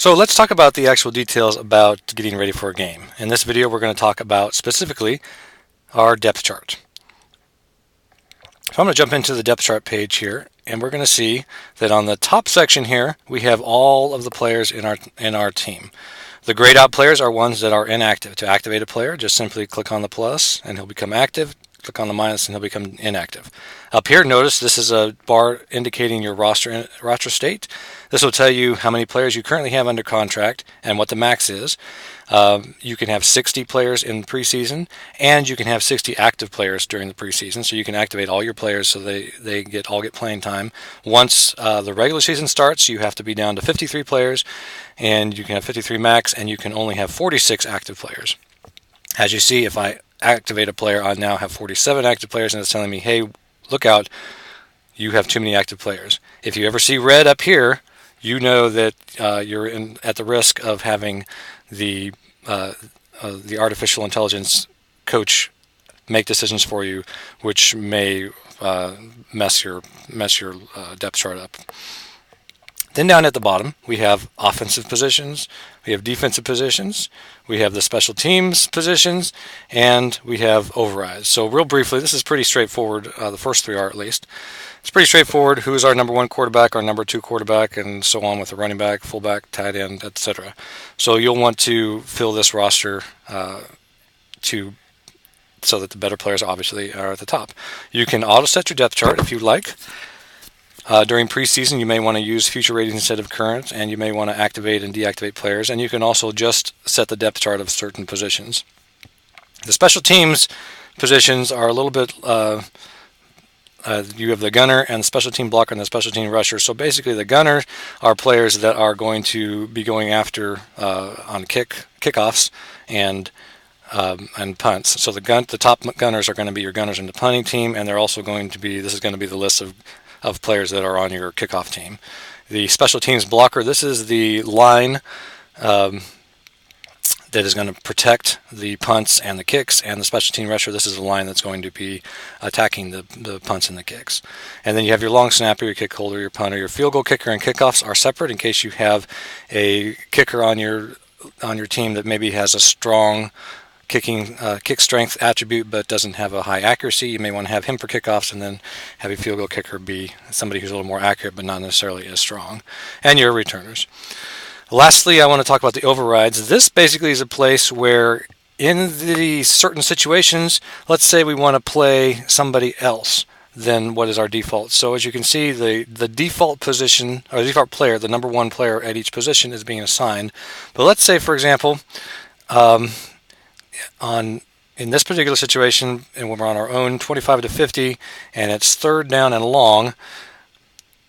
So let's talk about the actual details about getting ready for a game. In this video, we're going to talk about specifically our depth chart. So I'm going to jump into the depth chart page here, and we're going to see that on the top section here, we have all of the players in our team. The grayed out players are ones that are inactive. To activate a player, just simply click on the plus and he'll become active. Click on the minus and he'll become inactive. Up here, notice this is a bar indicating your roster state. This will tell you how many players you currently have under contract and what the max is. You can have 60 players in preseason, and you can have 60 active players during the preseason. So you can activate all your players so they all get playing time. Once the regular season starts, you have to be down to 53 players, and you can have 53 max, and you can only have 46 active players. As you see, if I activate a player, I now have 47 active players, and it's telling me, hey, look out, you have too many active players. If you ever see red up here, you know that you're at the risk of having the artificial intelligence coach make decisions for you, which may mess your depth chart up. Then down at the bottom, we have offensive positions, we have defensive positions, we have the special teams positions, and we have overrides. So real briefly, this is pretty straightforward. The first three are, at least. It's pretty straightforward. Who is our number one quarterback, our number two quarterback, and so on with the running back, fullback, tight end, etc. So you'll want to fill this roster so that the better players obviously are at the top. You can auto set your depth chart if you like. During preseason, you may want to use future ratings instead of current, and you may want to activate and deactivate players, and you can also just set the depth chart of certain positions. The special teams positions are a little bit, you have the gunner and the special team blocker and the special team rusher. So basically the gunner are players that are going to be going after on kickoffs and punts. So the top gunners are going to be your gunners in the punting team, and they're also going to be, this is going to be the list of players that are on your kickoff team. The special teams blocker, this is the line that is going to protect the punts and the kicks, and the special team rusher, this is the line that's going to be attacking the punts and the kicks. And then you have your long snapper, your kick holder, your punter. Your field goal kicker and kickoffs are separate in case you have a kicker on your team that maybe has a strong kick strength attribute but doesn't have a high accuracy. You may want to have him for kickoffs and then have a field goal kicker be somebody who's a little more accurate but not necessarily as strong. And your returners. Lastly, I want to talk about the overrides. This basically is a place where in the certain situations, let's say we want to play somebody else than what is our default. So as you can see, the default position, or the default player, the number one player at each position is being assigned. But let's say, for example, in this particular situation, and when we're on our own 25 to 50, and it's third down and long,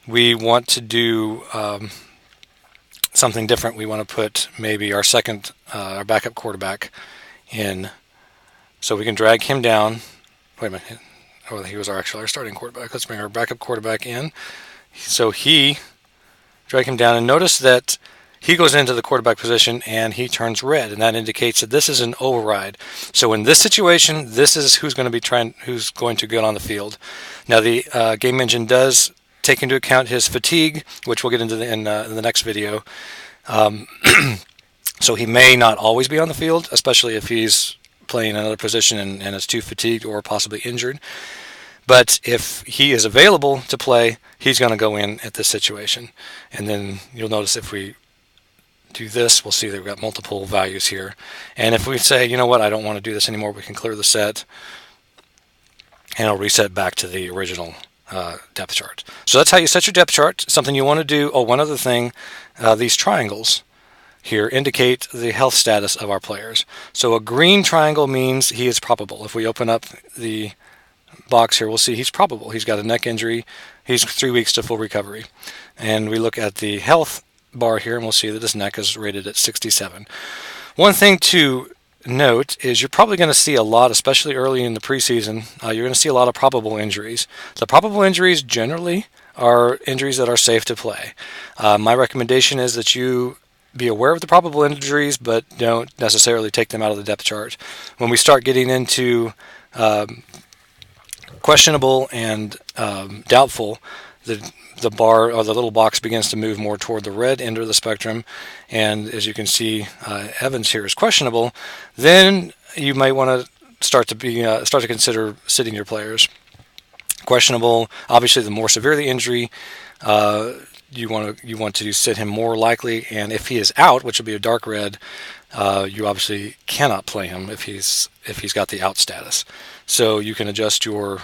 we want to do something different. We want to put maybe our backup quarterback in, so we can drag him down. Wait a minute. Oh, he was our starting quarterback. Let's bring our backup quarterback in. So drag him down, and notice that he goes into the quarterback position and he turns red, and that indicates that this is an override. So in this situation, this is who's going to get on the field. Now the game engine does take into account his fatigue, which we'll get into in the next video. So he may not always be on the field, especially if he's playing another position and is too fatigued or possibly injured. But if he is available to play, he's going to go in at this situation. And then you'll notice if we do this, we'll see that we've got multiple values here. And if we say, you know what, I don't want to do this anymore, we can clear the set, and it'll reset back to the original depth chart. So that's how you set your depth chart. Something you want to do. Oh, one other thing, these triangles here indicate the health status of our players. So a green triangle means he is probable. If we open up the box here, we'll see he's probable. He's got a neck injury. He's 3 weeks to full recovery. And we look at the health bar here, and we'll see that his neck is rated at 67. One thing to note is you're probably going to see a lot, especially early in the preseason, you're going to see a lot of probable injuries. The probable injuries generally are injuries that are safe to play. My recommendation is that you be aware of the probable injuries, but don't necessarily take them out of the depth chart. When we start getting into questionable and doubtful, the bar or the little box begins to move more toward the red end of the spectrum, and as you can see, Evans here is questionable, then you might want to start to consider sitting your players. Questionable, obviously, the more severe the injury, you want to sit him more likely, and if he is out, which will be a dark red, you obviously cannot play him if he's got the out status. So you can adjust your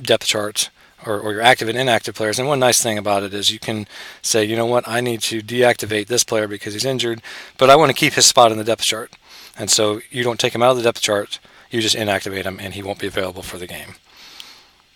depth chart or your active and inactive players. And one nice thing about it is you can say, you know what, I need to deactivate this player because he's injured, but I want to keep his spot in the depth chart. And so you don't take him out of the depth chart, you just inactivate him and he won't be available for the game.